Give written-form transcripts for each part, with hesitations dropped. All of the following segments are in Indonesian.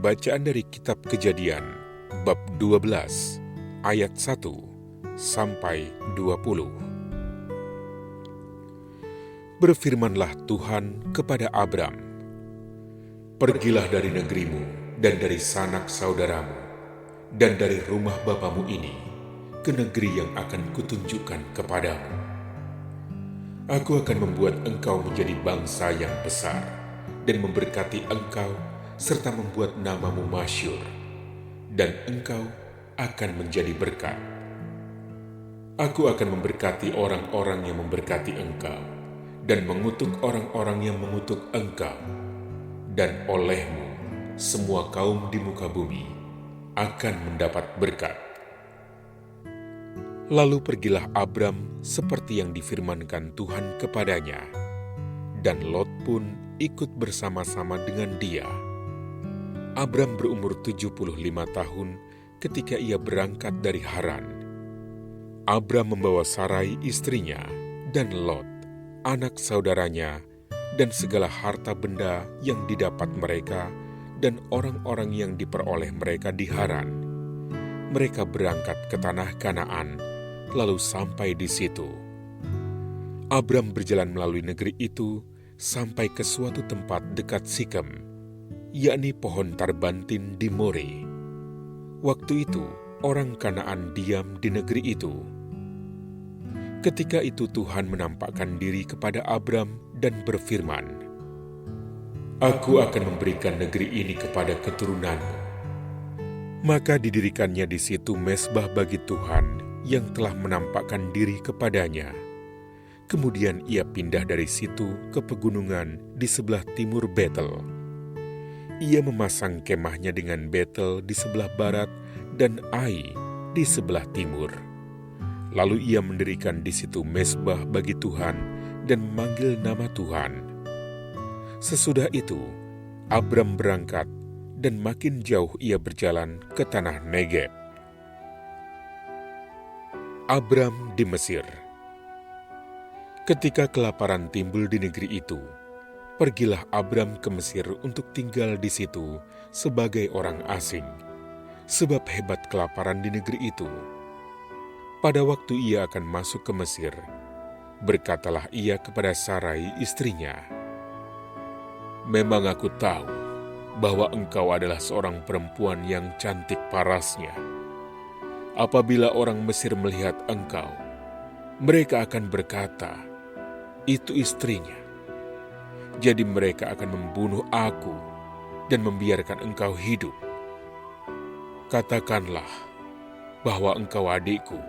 Bacaan dari Kitab Kejadian, bab 12, ayat 1 sampai 20. Berfirmanlah Tuhan kepada Abram, "Pergilah dari negerimu dan dari sanak saudaramu dan dari rumah bapamu ini ke negeri yang akan kutunjukkan kepadamu. Aku akan membuat engkau menjadi bangsa yang besar dan memberkati engkau serta membuat namamu masyhur, dan engkau akan menjadi berkat. Aku akan memberkati orang-orang yang memberkati engkau, dan mengutuk orang-orang yang mengutuk engkau, dan olehmu semua kaum di muka bumi akan mendapat berkat." Lalu pergilah Abram seperti yang difirmankan Tuhan kepadanya, dan Lot pun ikut bersama-sama dengan dia. Abram berumur 75 tahun ketika ia berangkat dari Haran. Abram membawa Sarai istrinya dan Lot, anak saudaranya, dan segala harta benda yang didapat mereka dan orang-orang yang diperoleh mereka di Haran. Mereka berangkat ke tanah Kanaan, lalu sampai di situ. Abram berjalan melalui negeri itu sampai ke suatu tempat dekat Sikem, yakni pohon tarbantin di More. Waktu itu orang Kanaan diam di negeri itu. Ketika itu Tuhan menampakkan diri kepada Abram dan berfirman, "Aku akan memberikan negeri ini kepada keturunanmu." Maka didirikannya di situ mezbah bagi Tuhan yang telah menampakkan diri kepadanya. Kemudian ia pindah dari situ ke pegunungan di sebelah timur Betel. Ia memasang kemahnya dengan Betel di sebelah barat dan Ai di sebelah timur. Lalu ia mendirikan di situ mezbah bagi Tuhan dan memanggil nama Tuhan. Sesudah itu, Abram berangkat dan makin jauh ia berjalan ke tanah Negeb. Abram di Mesir. Ketika kelaparan timbul di negeri itu, pergilah Abram ke Mesir untuk tinggal di situ sebagai orang asing, sebab hebat kelaparan di negeri itu. Pada waktu ia akan masuk ke Mesir, berkatalah ia kepada Sarai istrinya, "Memang aku tahu bahwa engkau adalah seorang perempuan yang cantik parasnya. Apabila orang Mesir melihat engkau, mereka akan berkata, 'Itu istrinya.' Jadi mereka akan membunuh aku dan membiarkan engkau hidup. Katakanlah bahwa engkau adikku,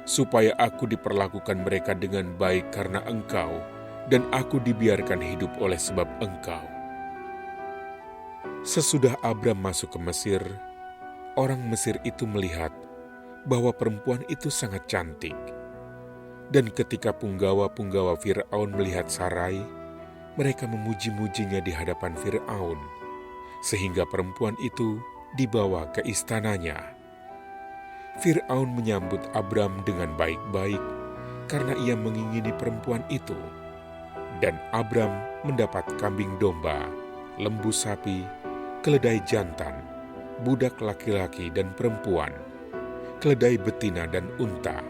supaya aku diperlakukan mereka dengan baik karena engkau, dan aku dibiarkan hidup oleh sebab engkau." Sesudah Abram masuk ke Mesir, orang Mesir itu melihat bahwa perempuan itu sangat cantik. Dan ketika punggawa-punggawa Fir'aun melihat Sarai, mereka memuji-mujinya di hadapan Fir'aun, sehingga perempuan itu dibawa ke istananya. Fir'aun menyambut Abram dengan baik-baik karena ia mengingini perempuan itu. Dan Abram mendapat kambing domba, lembu sapi, keledai jantan, budak laki-laki dan perempuan, keledai betina dan unta.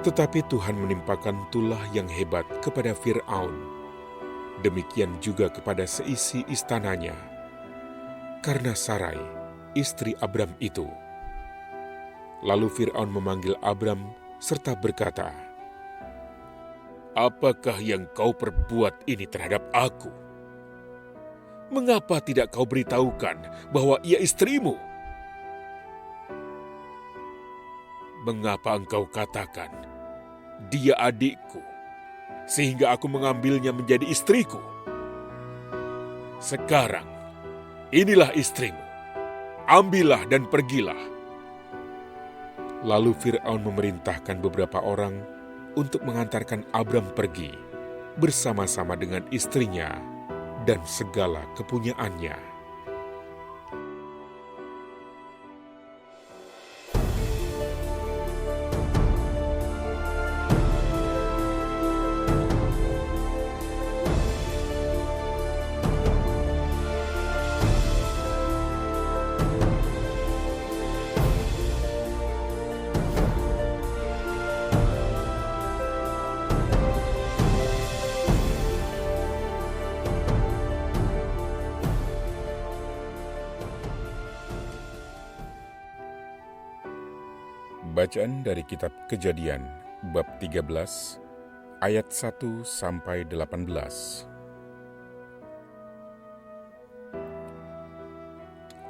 Tetapi Tuhan menimpakan tulah yang hebat kepada Fir'aun. Demikian juga kepada seisi istananya, karena Sarai, istri Abram itu. Lalu Fir'aun memanggil Abram serta berkata, "Apakah yang kau perbuat ini terhadap aku? Mengapa tidak kau beritahukan bahwa ia istrimu? Mengapa engkau katakan, 'Dia adikku,' sehingga aku mengambilnya menjadi istriku? Sekarang, inilah istrimu. Ambillah dan pergilah." Lalu Fir'aun memerintahkan beberapa orang untuk mengantarkan Abram pergi bersama-sama dengan istrinya dan segala kepunyaannya. Bacaan dari kitab Kejadian bab 13 ayat 1 sampai 18.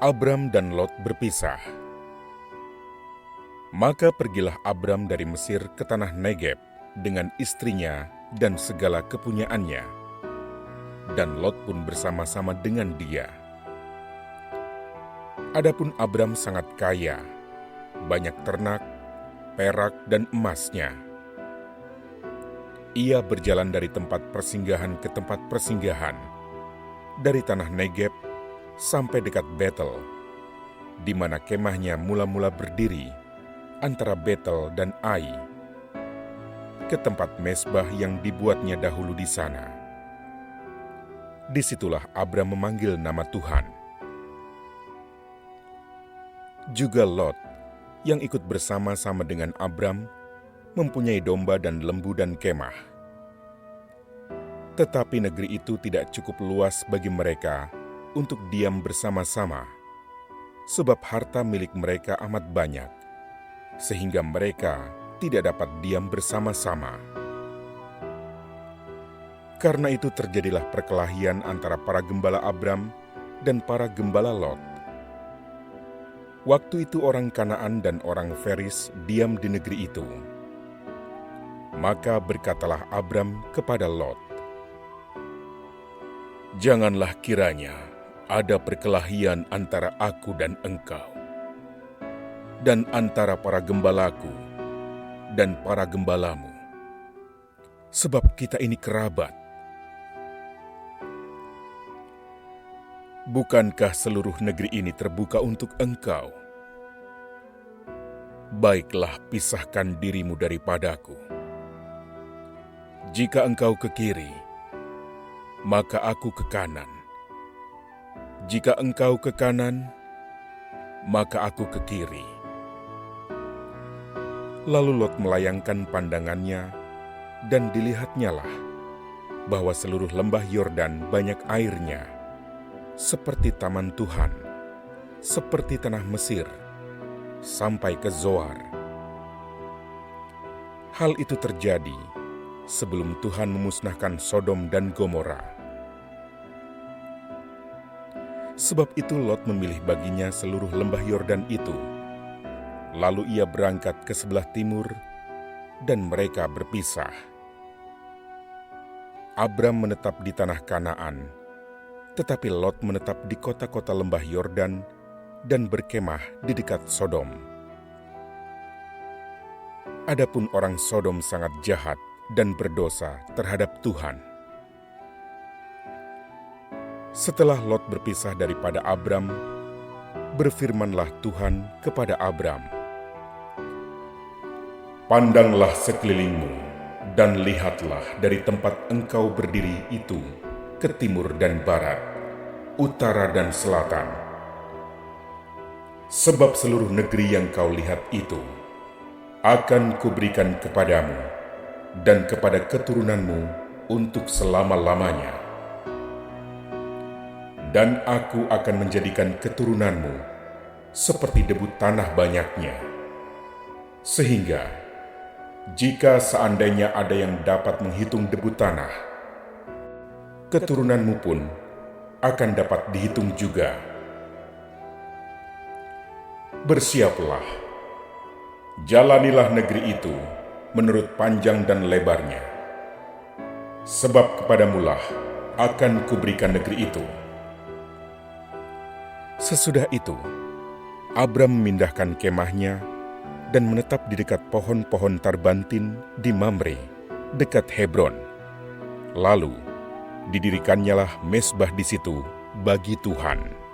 Abram dan Lot berpisah. Maka pergilah Abram dari Mesir ke tanah Negeb dengan istrinya dan segala kepunyaannya, dan Lot pun bersama-sama dengan dia. Adapun Abram sangat kaya, banyak ternak, perak, dan emasnya. Ia berjalan dari tempat persinggahan ke tempat persinggahan, dari tanah Negeb sampai dekat Betel, di mana kemahnya mula-mula berdiri antara Betel dan Ai, ke tempat mezbah yang dibuatnya dahulu di sana. Disitulah Abram memanggil nama Tuhan. Juga Lot, yang ikut bersama-sama dengan Abram, mempunyai domba dan lembu dan kemah. Tetapi negeri itu tidak cukup luas bagi mereka untuk diam bersama-sama, sebab harta milik mereka amat banyak, sehingga mereka tidak dapat diam bersama-sama. Karena itu terjadilah perkelahian antara para gembala Abram dan para gembala Lot. Waktu itu orang Kanaan dan orang Feris diam di negeri itu. Maka berkatalah Abram kepada Lot, "Janganlah kiranya ada perkelahian antara aku dan engkau, dan antara para gembalaku dan para gembalamu, sebab kita ini kerabat. Bukankah seluruh negeri ini terbuka untuk engkau? Baiklah, pisahkan dirimu daripadaku. Jika engkau ke kiri, maka aku ke kanan. Jika engkau ke kanan, maka aku ke kiri." Lalu Lot melayangkan pandangannya, dan dilihatnyalah bahwa seluruh lembah Yordan banyak airnya, seperti taman Tuhan, seperti tanah Mesir, sampai ke Zoar. Hal itu terjadi sebelum Tuhan memusnahkan Sodom dan Gomora. Sebab itu Lot memilih baginya seluruh lembah Yordan itu. Lalu ia berangkat ke sebelah timur, dan mereka berpisah. Abram menetap di tanah Kanaan, tetapi Lot menetap di kota-kota lembah Yordan dan berkemah di dekat Sodom. Adapun orang Sodom sangat jahat dan berdosa terhadap Tuhan. Setelah Lot berpisah daripada Abram, berfirmanlah Tuhan kepada Abram, "Pandanglah sekelilingmu, dan lihatlah dari tempat engkau berdiri itu ke timur dan barat, utara dan selatan. Sebab seluruh negeri yang kau lihat itu akan kuberikan kepadamu dan kepada keturunanmu untuk selama-lamanya. Dan aku akan menjadikan keturunanmu seperti debu tanah banyaknya, sehingga jika seandainya ada yang dapat menghitung debu tanah, keturunanmu pun akan dapat dihitung juga. Bersiaplah, jalanilah negeri itu menurut panjang dan lebarnya, sebab kepadamulah akan kuberikan negeri itu." Sesudah itu, Abram memindahkan kemahnya dan menetap di dekat pohon-pohon tarbantin di Mamre, dekat Hebron. Lalu didirikannya mezbah di situ bagi Tuhan.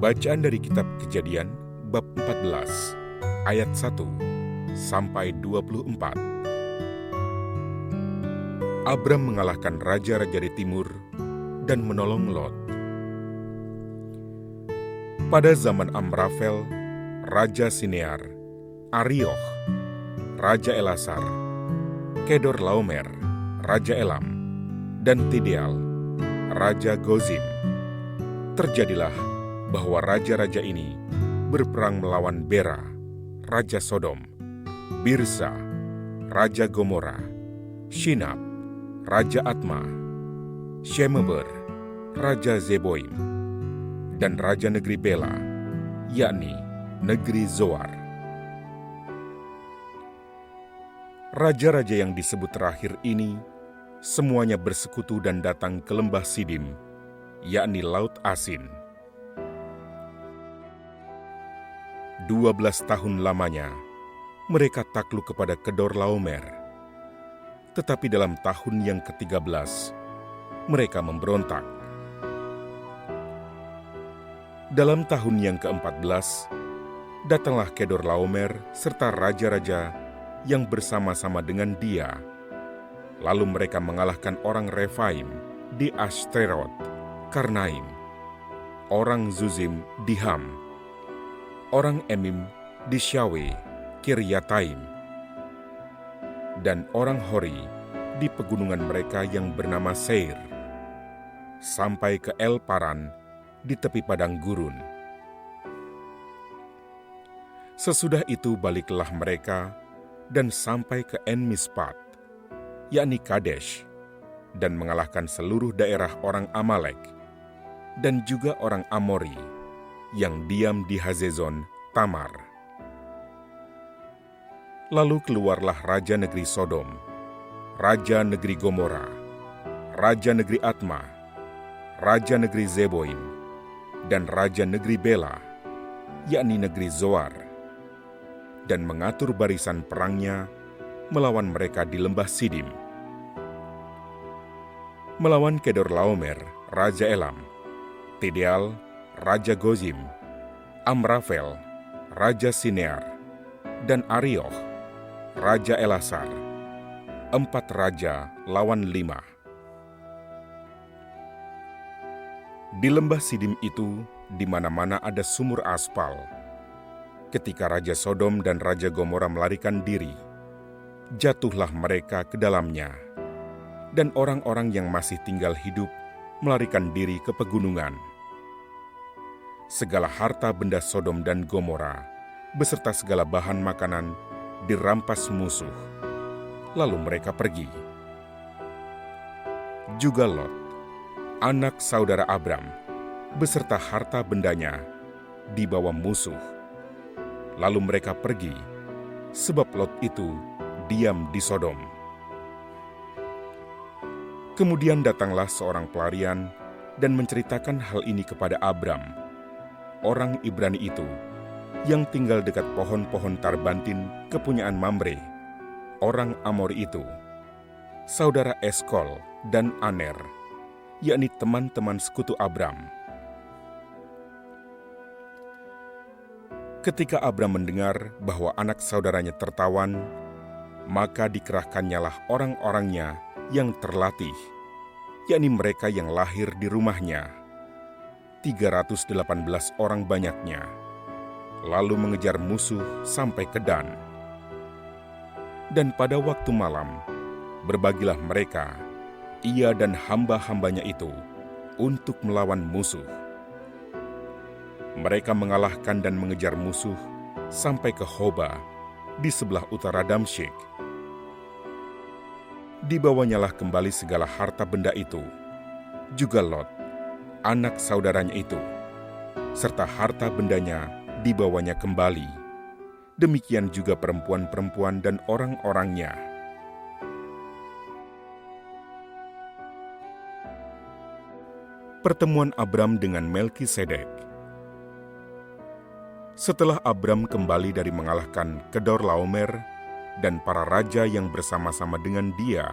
Bacaan dari kitab Kejadian bab 14 ayat 1 sampai 24. Abram mengalahkan raja-raja di timur dan menolong Lot. Pada zaman Amrafel, Raja Sinear, Arioch, Raja Elasar, Kedorlaomer, Raja Elam, dan Tideal, Raja Gozim, terjadilah bahwa raja-raja ini berperang melawan Bera, Raja Sodom, Birsa, Raja Gomora, Shinab, Raja Atma, Shemeber, Raja Zeboim, dan Raja negeri Bela, yakni negeri Zoar. Raja-raja yang disebut terakhir ini semuanya bersekutu dan datang ke lembah Sidim, yakni Laut Asin. 12 tahun lamanya mereka takluk kepada Kedorlaomer. Tetapi dalam tahun yang ke-13 mereka memberontak. Dalam tahun yang ke-14 datanglah Kedorlaomer serta raja-raja yang bersama-sama dengan dia. Lalu mereka mengalahkan orang Refaim di Ashterot, Karnaim, orang Zuzim di Ham, orang Emim di Syawe, Kiryataim, dan orang Hori di pegunungan mereka yang bernama Seir, sampai ke El Paran di tepi padang gurun. Sesudah itu baliklah mereka dan sampai ke En-Mispat, yakni Kadesh, dan mengalahkan seluruh daerah orang Amalek, dan juga orang Amori, yang diam di Hazezon Tamar. Lalu keluarlah raja negeri Sodom, raja negeri Gomora, raja negeri Atma, raja negeri Zeboim, dan raja negeri Bela, yakni negeri Zoar, dan mengatur barisan perangnya melawan mereka di lembah Sidim. Melawan Kedorlaomer, Raja Elam, Tideal, Raja Gozim, Amrafel, Raja Sinear, dan Arioch, Raja Elasar, 4 raja lawan 5. Di lembah Sidim itu, di mana-mana ada sumur aspal. Ketika Raja Sodom dan Raja Gomora melarikan diri, jatuhlah mereka ke dalamnya, dan orang-orang yang masih tinggal hidup melarikan diri ke pegunungan. Segala harta benda Sodom dan Gomora, beserta segala bahan makanan, dirampas musuh, lalu mereka pergi. Juga Lot, anak saudara Abram, beserta harta bendanya, dibawa musuh. Lalu mereka pergi, sebab Lot itu diam di Sodom. Kemudian datanglah seorang pelarian dan menceritakan hal ini kepada Abram, orang Ibrani itu, yang tinggal dekat pohon-pohon tarbantin kepunyaan Mamre, orang Amori itu, saudara Eskol dan Aner, yakni teman-teman sekutu Abram. Ketika Abram mendengar bahwa anak saudaranya tertawan, maka dikerahkannyalah orang-orangnya yang terlatih, yakni mereka yang lahir di rumahnya, 318 orang banyaknya, lalu mengejar musuh sampai ke Dan. Dan pada waktu malam, berbagilah mereka, ia dan hamba-hambanya itu, untuk melawan musuh. Mereka mengalahkan dan mengejar musuh sampai ke Hoba, di sebelah utara Damsyik. Dibawanyalah kembali segala harta benda itu, juga Lot, anak saudaranya itu, serta harta bendanya dibawanya kembali. Demikian juga perempuan-perempuan dan orang-orangnya. Pertemuan Abram dengan Melkisedek. Setelah Abram kembali dari mengalahkan Kedorlaomer dan para raja yang bersama-sama dengan dia,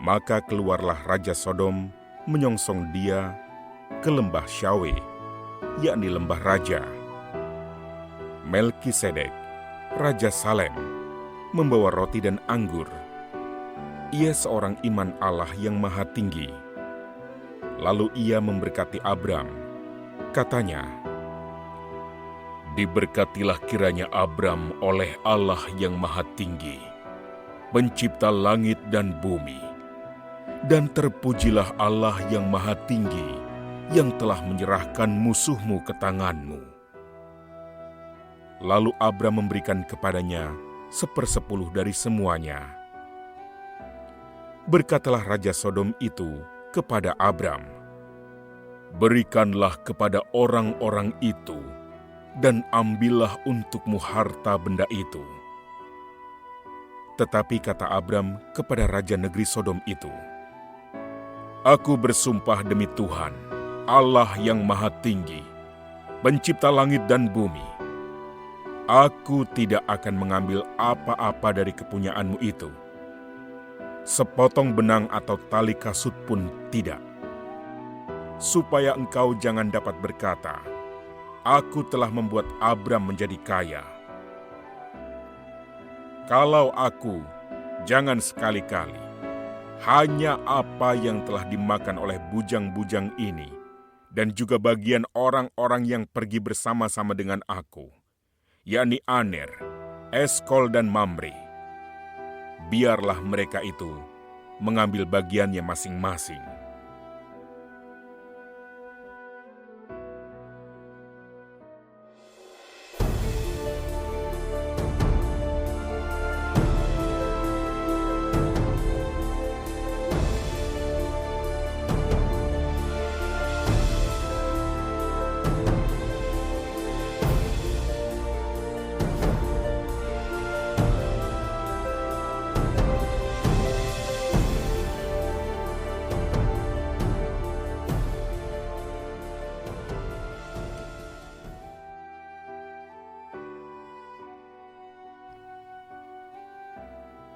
maka keluarlah Raja Sodom menyongsong dia ke lembah Syawe, yakni lembah raja. Melkisedek, Raja Salem, membawa roti dan anggur. Ia seorang iman Allah yang maha tinggi. Lalu ia memberkati Abram. Katanya, "Diberkatilah kiranya Abram oleh Allah yang maha tinggi, pencipta langit dan bumi. Dan terpujilah Allah yang maha tinggi, yang telah menyerahkan musuhmu ke tanganmu." Lalu Abram memberikan kepadanya 1/10 dari semuanya. Berkatalah Raja Sodom itu kepada Abram, "Berikanlah kepada orang-orang itu, dan ambillah untukmu harta benda itu." Tetapi kata Abram kepada Raja Negeri Sodom itu, "Aku bersumpah demi Tuhan, Allah yang maha tinggi, pencipta langit dan bumi, aku tidak akan mengambil apa-apa dari kepunyaanmu itu, sepotong benang atau tali kasut pun tidak, supaya engkau jangan dapat berkata, 'Aku telah membuat Abram menjadi kaya.' Kalau aku, jangan sekali-kali, hanya apa yang telah dimakan oleh bujang-bujang ini, dan juga bagian orang-orang yang pergi bersama-sama dengan aku, yakni Aner, Eskol dan Mamre. Biarlah mereka itu mengambil bagiannya masing-masing."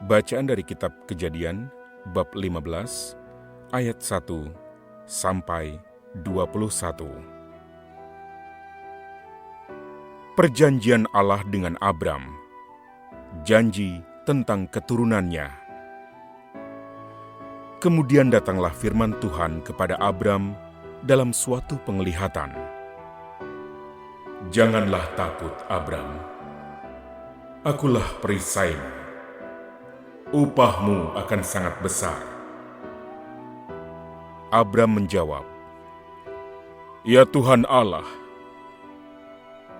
Bacaan dari kitab Kejadian, bab 15, ayat 1 sampai 21. Perjanjian Allah dengan Abram, janji tentang keturunannya. Kemudian datanglah firman Tuhan kepada Abram dalam suatu penglihatan. "Janganlah takut, Abram. Akulah perisaimu. Upahmu akan sangat besar." Abram menjawab, "Ya Tuhan Allah,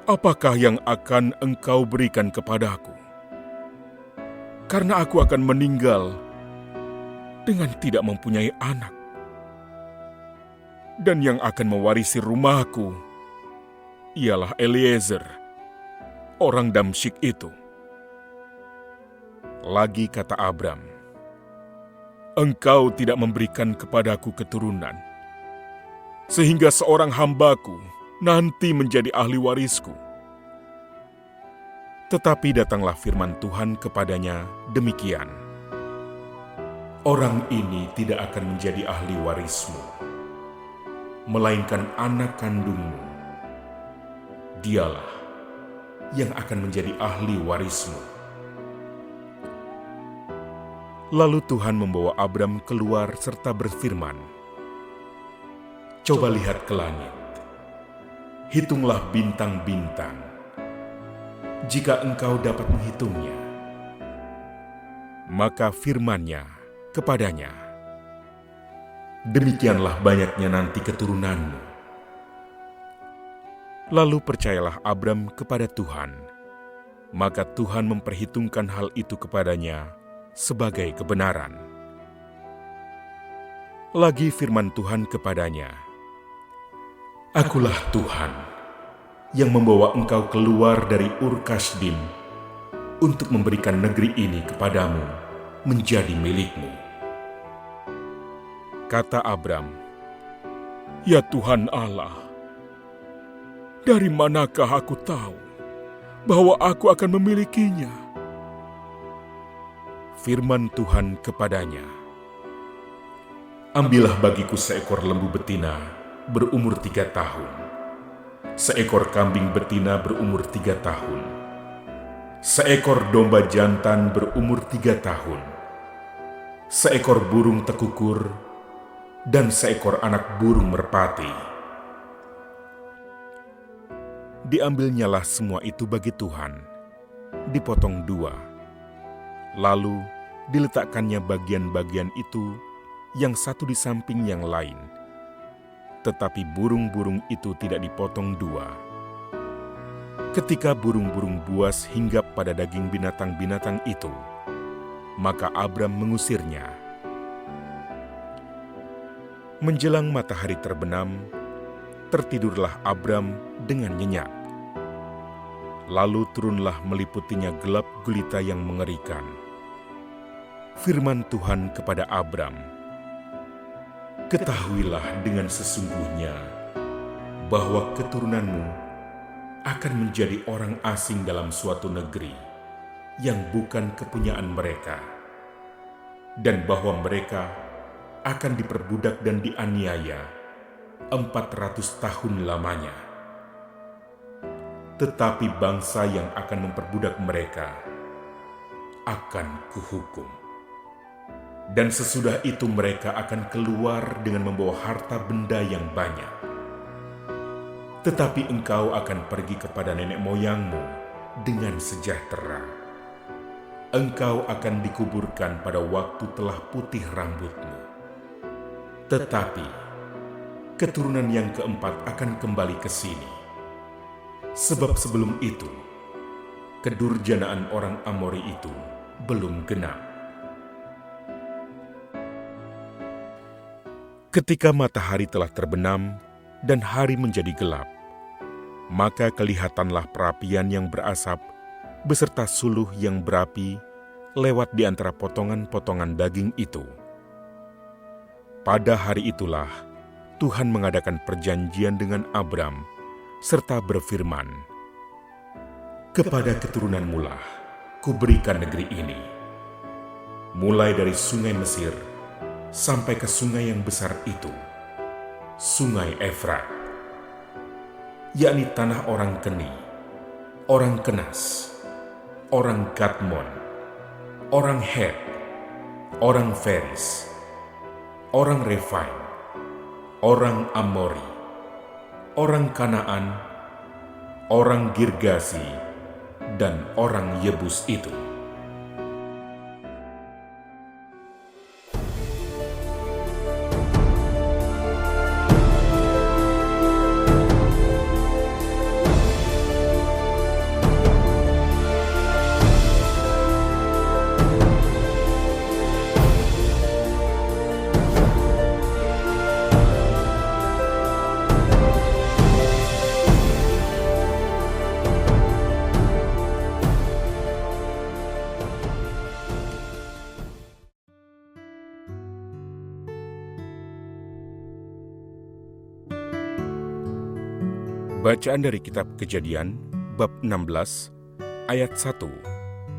apakah yang akan Engkau berikan kepadaku? Karena aku akan meninggal dengan tidak mempunyai anak. Dan yang akan mewarisi rumahku ialah Eliezer, orang Damsyik itu." Lagi kata Abram, "Engkau tidak memberikan kepadaku keturunan, sehingga seorang hambaku nanti menjadi ahli warisku." Tetapi datanglah firman Tuhan kepadanya demikian, "Orang ini tidak akan menjadi ahli warismu, melainkan anak kandungmu. Dialah yang akan menjadi ahli warismu." Lalu Tuhan membawa Abram keluar serta berfirman, "Coba lihat ke langit, hitunglah bintang-bintang, jika engkau dapat menghitungnya." Maka firman-Nya kepadanya, "Demikianlah banyaknya nanti keturunanmu." Lalu percayalah Abram kepada Tuhan, maka Tuhan memperhitungkan hal itu kepadanya sebagai kebenaran. Lagi firman Tuhan kepadanya, "Akulah Tuhan yang membawa engkau keluar dari Ur Kasdim untuk memberikan negeri ini kepadamu menjadi milikmu." Kata Abram, "Ya Tuhan Allah, dari manakah aku tahu bahwa aku akan memilikinya?" Firman Tuhan kepadanya, "Ambillah bagiku seekor lembu betina berumur 3 tahun, seekor kambing betina berumur 3 tahun, seekor domba jantan berumur 3 tahun, seekor burung tekukur, dan seekor anak burung merpati. Diambilnyalah semua itu bagi Tuhan, dipotong 2, lalu diletakkannya bagian-bagian itu yang satu di samping yang lain. Tetapi burung-burung itu tidak dipotong 2. Ketika burung-burung buas hinggap pada daging binatang-binatang itu, maka Abram mengusirnya. Menjelang matahari terbenam, tertidurlah Abram dengan nyenyak. Lalu turunlah meliputinya gelap gulita yang mengerikan. Firman Tuhan kepada Abram, "Ketahuilah dengan sesungguhnya bahwa keturunanmu akan menjadi orang asing dalam suatu negeri yang bukan kepunyaan mereka, dan bahwa mereka akan diperbudak dan dianiaya 400 tahun lamanya. Tetapi bangsa yang akan memperbudak mereka akan kuhukum. Dan sesudah itu mereka akan keluar dengan membawa harta benda yang banyak. Tetapi engkau akan pergi kepada nenek moyangmu dengan sejahtera. Engkau akan dikuburkan pada waktu telah putih rambutmu. Tetapi keturunan yang keempat akan kembali ke sini. Sebab sebelum itu, kedurjanaan orang Amori itu belum genap." ketika matahari telah terbenam dan hari menjadi gelap, maka kelihatanlah perapian yang berasap beserta suluh yang berapi lewat di antara potongan-potongan daging itu. Pada hari itulah Tuhan mengadakan perjanjian dengan Abram serta berfirman, "Kepada keturunanmu lah kuberikan negeri ini, mulai dari sungai Mesir sampai ke sungai yang besar itu, sungai Efrat, yakni tanah orang Keni, orang Kenas, orang Kadmon, orang Het, orang Feris, orang Refaim, orang Amori, orang Kanaan, orang Girgasi, dan orang Yebus itu." Bacaan dari kitab Kejadian bab 16 ayat 1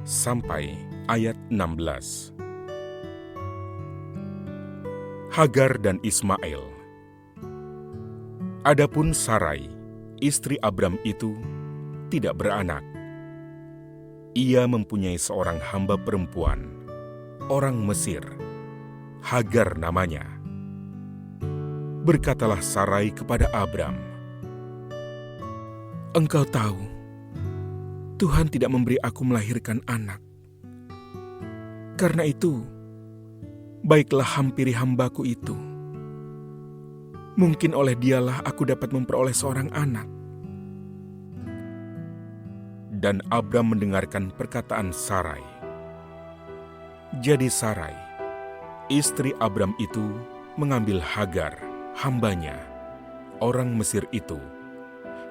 sampai ayat 16. Hagar dan Ismail. Adapun Sarai, istri Abram itu, tidak beranak. Ia mempunyai seorang hamba perempuan, orang Mesir, Hagar namanya. Berkatalah Sarai kepada Abram, "Engkau tahu, Tuhan tidak memberi aku melahirkan anak. Karena itu, baiklah hampiri hambaku itu. Mungkin oleh dialah aku dapat memperoleh seorang anak." Dan Abram mendengarkan perkataan Sarai. Jadi Sarai, istri Abram itu, mengambil Hagar, hambanya, orang Mesir itu,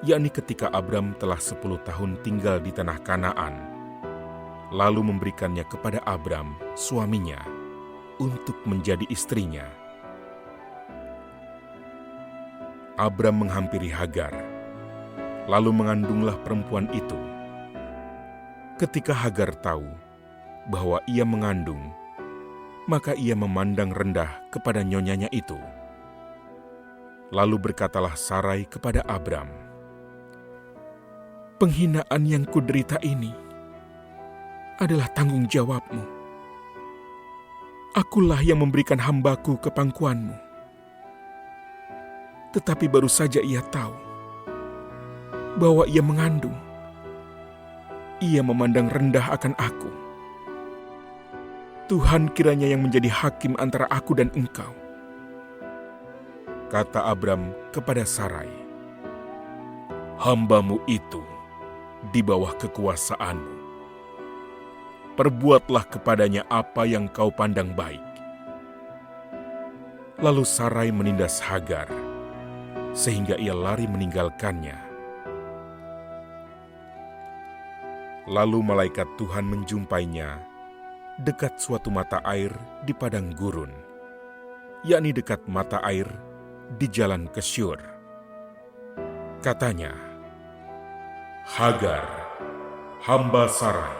yakni ketika Abram telah 10 tahun tinggal di tanah Kanaan, lalu memberikannya kepada Abram, suaminya, untuk menjadi istrinya. Abram menghampiri Hagar, lalu mengandunglah perempuan itu. Ketika Hagar tahu bahwa ia mengandung, maka ia memandang rendah kepada nyonyanya itu. Lalu berkatalah Sarai kepada Abram, Penghinaan yang kuderita ini adalah tanggung jawab-Mu. Akulah yang memberikan hambaku ke pangkuan-Mu. Tetapi baru saja ia tahu bahwa ia mengandung. Ia memandang rendah akan aku. Tuhan kiranya yang menjadi hakim antara aku dan Engkau. Kata Abram kepada Sarai, "Hamba-Mu itu di bawah kekuasaan-Mu. Perbuatlah kepadanya apa yang kau pandang baik." Lalu Sarai menindas Hagar, sehingga ia lari meninggalkannya. Lalu malaikat Tuhan menjumpainya dekat suatu mata air di padang gurun, yakni dekat mata air di jalan ke Syur. Katanya, Hagar, hamba Sarai,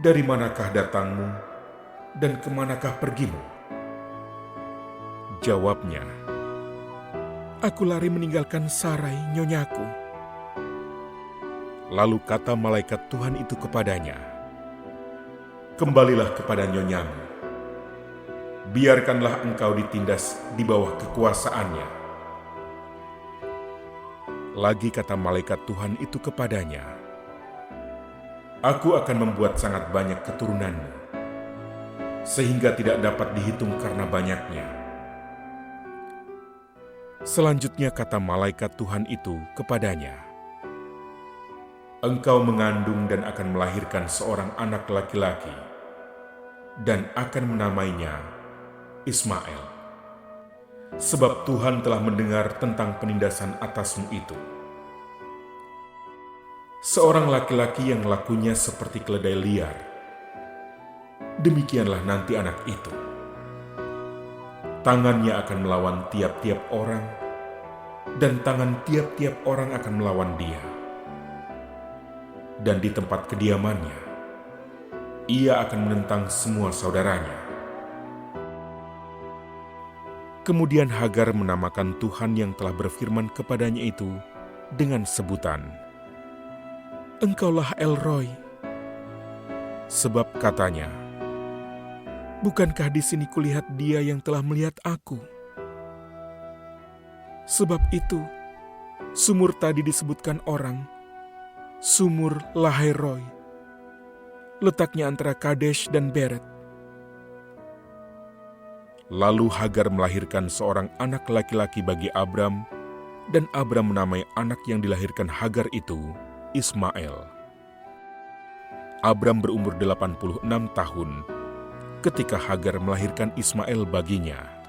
dari manakah datangmu dan kemanakah pergimu? Jawabnya, Aku lari meninggalkan Sarai, nyonyaku. lalu kata malaikat Tuhan itu kepadanya, Kembalilah kepada nyonyamu. Biarkanlah engkau ditindas di bawah kekuasaannya. lagi kata malaikat Tuhan itu kepadanya, Aku akan membuat sangat banyak keturunanmu, sehingga tidak dapat dihitung karena banyaknya. Selanjutnya kata malaikat Tuhan itu kepadanya, Engkau mengandung dan akan melahirkan seorang anak laki-laki, dan akan menamainya Ismail. Sebab Tuhan telah mendengar tentang penindasan atasmu itu. Seorang laki-laki yang lakunya seperti keledai liar, demikianlah nanti anak itu. Tangannya akan melawan tiap-tiap orang, dan tangan tiap-tiap orang akan melawan dia. Dan di tempat kediamannya, ia akan menentang semua saudaranya. Kemudian Hagar menamakan Tuhan yang telah berfirman kepadanya itu dengan sebutan, Engkaulah El-Roy. sebab katanya, Bukankah di sini kulihat Dia yang telah melihat aku? Sebab itu, sumur tadi disebutkan orang, Sumur Lahai-Roy, letaknya antara Kadesh dan Beret. Lalu Hagar melahirkan seorang anak laki-laki bagi Abram, dan Abram menamai anak yang dilahirkan Hagar itu Ismail. Abram berumur 86 tahun ketika Hagar melahirkan Ismail baginya.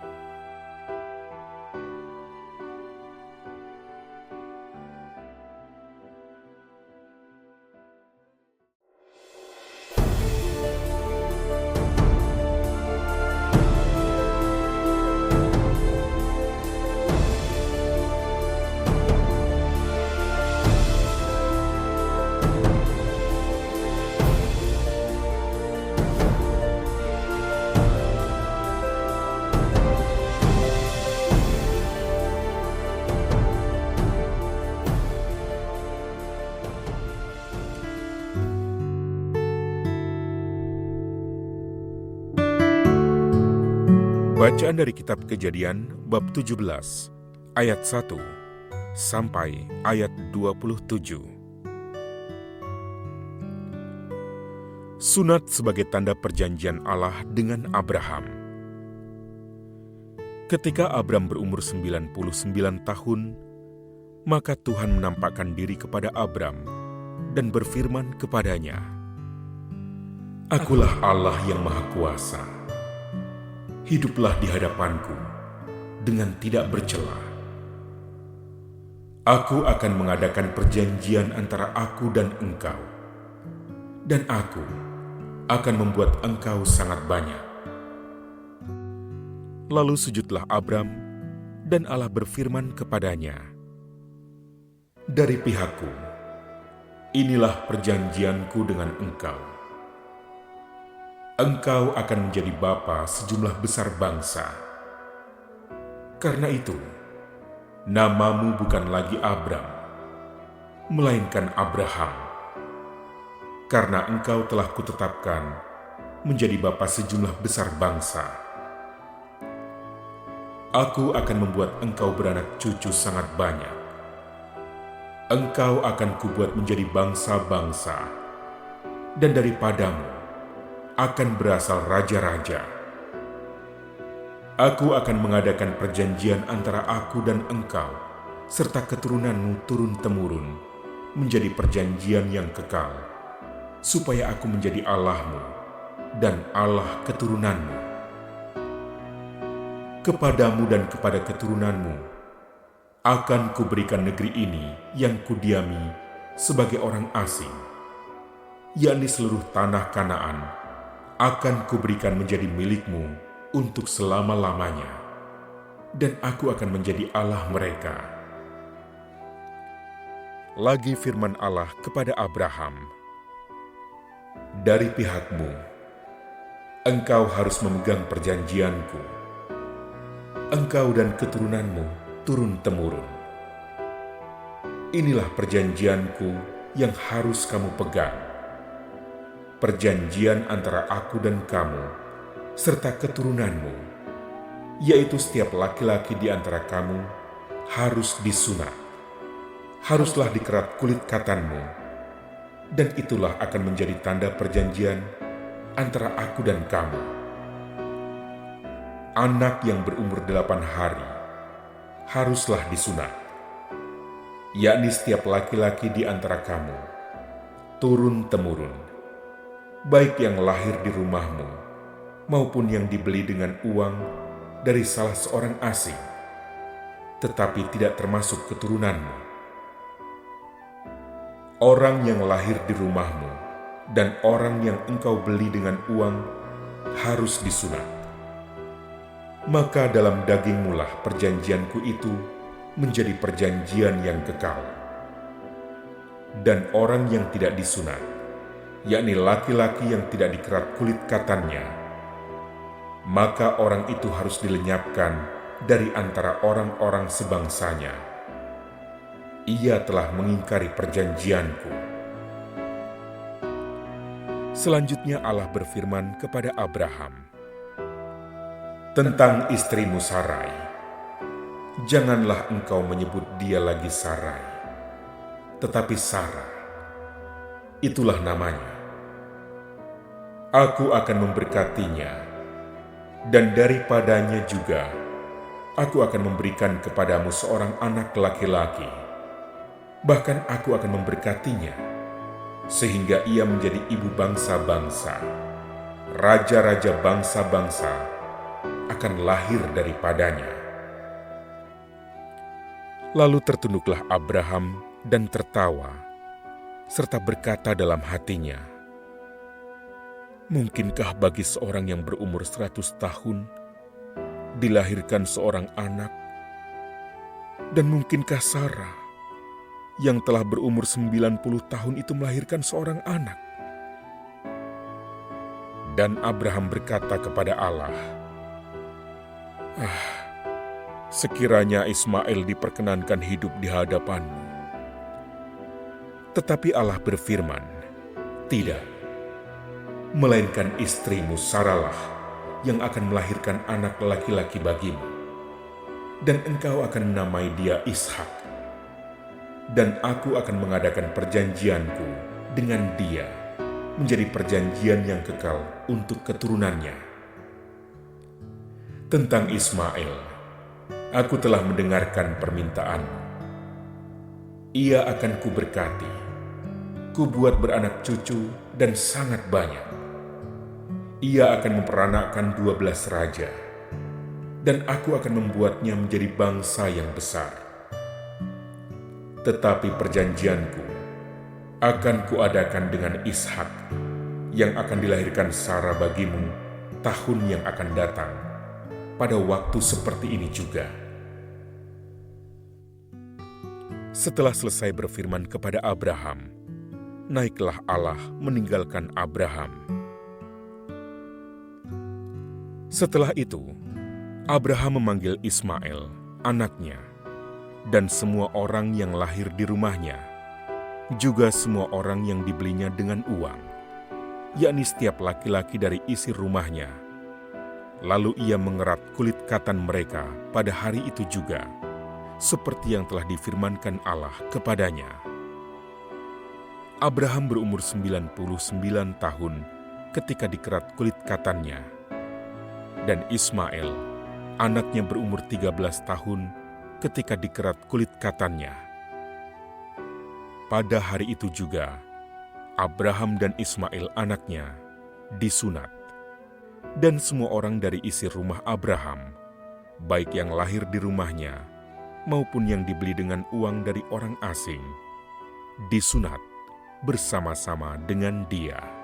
Bacaan dari Kitab Kejadian bab 17 ayat 1 sampai ayat 27. Sunat sebagai tanda perjanjian Allah dengan Abraham. Ketika Abram berumur 99 tahun, maka Tuhan menampakkan diri kepada Abram dan berfirman kepadanya, Akulah Allah yang Maha Kuasa. Hiduplah di hadapanku dengan tidak bercela. Aku akan mengadakan perjanjian antara aku dan engkau, dan aku akan membuat engkau sangat banyak. Lalu sujudlah Abram, dan Allah berfirman kepadanya, Dari pihakku, inilah perjanjianku dengan engkau. Engkau akan menjadi bapa sejumlah besar bangsa. Karena itu, namamu bukan lagi Abram, melainkan Abraham, karena engkau telah kutetapkan menjadi bapa sejumlah besar bangsa. Aku akan membuat engkau beranak cucu sangat banyak. Engkau akan kubuat menjadi bangsa-bangsa, dan daripadamu akan berasal raja-raja. Aku akan mengadakan perjanjian antara aku dan engkau, serta keturunanmu turun-temurun, menjadi perjanjian yang kekal, supaya aku menjadi Allahmu dan Allah keturunanmu. Kepadamu dan kepada keturunanmu akan kuberikan negeri ini yang kudiami sebagai orang asing, yakni seluruh tanah Kanaan akan kuberikan menjadi milikmu untuk selama-lamanya, dan aku akan menjadi Allah mereka. Lagi firman Allah kepada Abraham, Dari pihakmu, engkau harus memegang perjanjianku, engkau dan keturunanmu turun-temurun. Inilah perjanjianku yang harus kamu pegang, perjanjian antara aku dan kamu, serta keturunanmu, yaitu setiap laki-laki di antara kamu harus disunat, haruslah dikerat kulit katanmu, dan itulah akan menjadi tanda perjanjian antara aku dan kamu. Anak yang berumur 8 hari haruslah disunat, yakni setiap laki-laki di antara kamu, turun-temurun, baik yang lahir di rumahmu, maupun yang dibeli dengan uang dari salah seorang asing, tetapi tidak termasuk keturunanmu. Orang yang lahir di rumahmu dan orang yang engkau beli dengan uang harus disunat. Maka dalam dagingmu lah perjanjianku itu menjadi perjanjian yang kekal. Dan orang yang tidak disunat, yakni laki-laki yang tidak dikerat kulit katannya, maka orang itu harus dilenyapkan dari antara orang-orang sebangsanya. Ia telah mengingkari perjanjianku. selanjutnya Allah berfirman kepada Abraham, Tentang istrimu Sarai, janganlah engkau menyebut dia lagi Sarai, tetapi Sarah, itulah namanya. Aku akan memberkatinya, dan daripadanya juga aku akan memberikan kepadamu seorang anak laki-laki. Bahkan aku akan memberkatinya, sehingga ia menjadi ibu bangsa-bangsa. Raja-raja bangsa-bangsa akan lahir daripadanya. Lalu tertunduklah Abraham dan tertawa, serta berkata dalam hatinya, mungkinkah bagi seorang yang berumur 100 tahun dilahirkan seorang anak? Dan mungkinkah Sarah yang telah berumur 90 tahun itu melahirkan seorang anak? Dan Abraham berkata kepada Allah, sekiranya Ismail diperkenankan hidup di hadapan-Mu. Tetapi Allah berfirman, Tidak, melainkan istrimu Sarahlah yang akan melahirkan anak laki-laki bagimu, dan engkau akan menamai dia Ishak. Dan aku akan mengadakan perjanjianku dengan dia menjadi perjanjian yang kekal untuk keturunannya. Tentang Ismail, aku telah mendengarkan permintaanmu. Ia akan kuberkati, kubuat beranak cucu dan sangat banyak. Ia akan memperanakkan 12 raja, dan aku akan membuatnya menjadi bangsa yang besar. Tetapi perjanjianku akan kuadakan dengan Ishak, yang akan dilahirkan Sarah bagimu tahun yang akan datang, pada waktu seperti ini juga. Setelah selesai berfirman kepada Abraham, naiklah Allah meninggalkan Abraham. Setelah itu, Abraham memanggil Ismail, anaknya, dan semua orang yang lahir di rumahnya, juga semua orang yang dibelinya dengan uang, yakni setiap laki-laki dari isi rumahnya. Lalu ia mengerat kulit katan mereka pada hari itu juga, seperti yang telah difirmankan Allah kepadanya. Abraham berumur 99 tahun ketika dikerat kulit katannya, dan Ismail, anaknya berumur 13 tahun ketika dikerat kulit katannya. Pada hari itu juga, Abraham dan Ismail anaknya disunat, dan semua orang dari isi rumah Abraham, baik yang lahir di rumahnya maupun yang dibeli dengan uang dari orang asing, disunat bersama-sama dengan dia.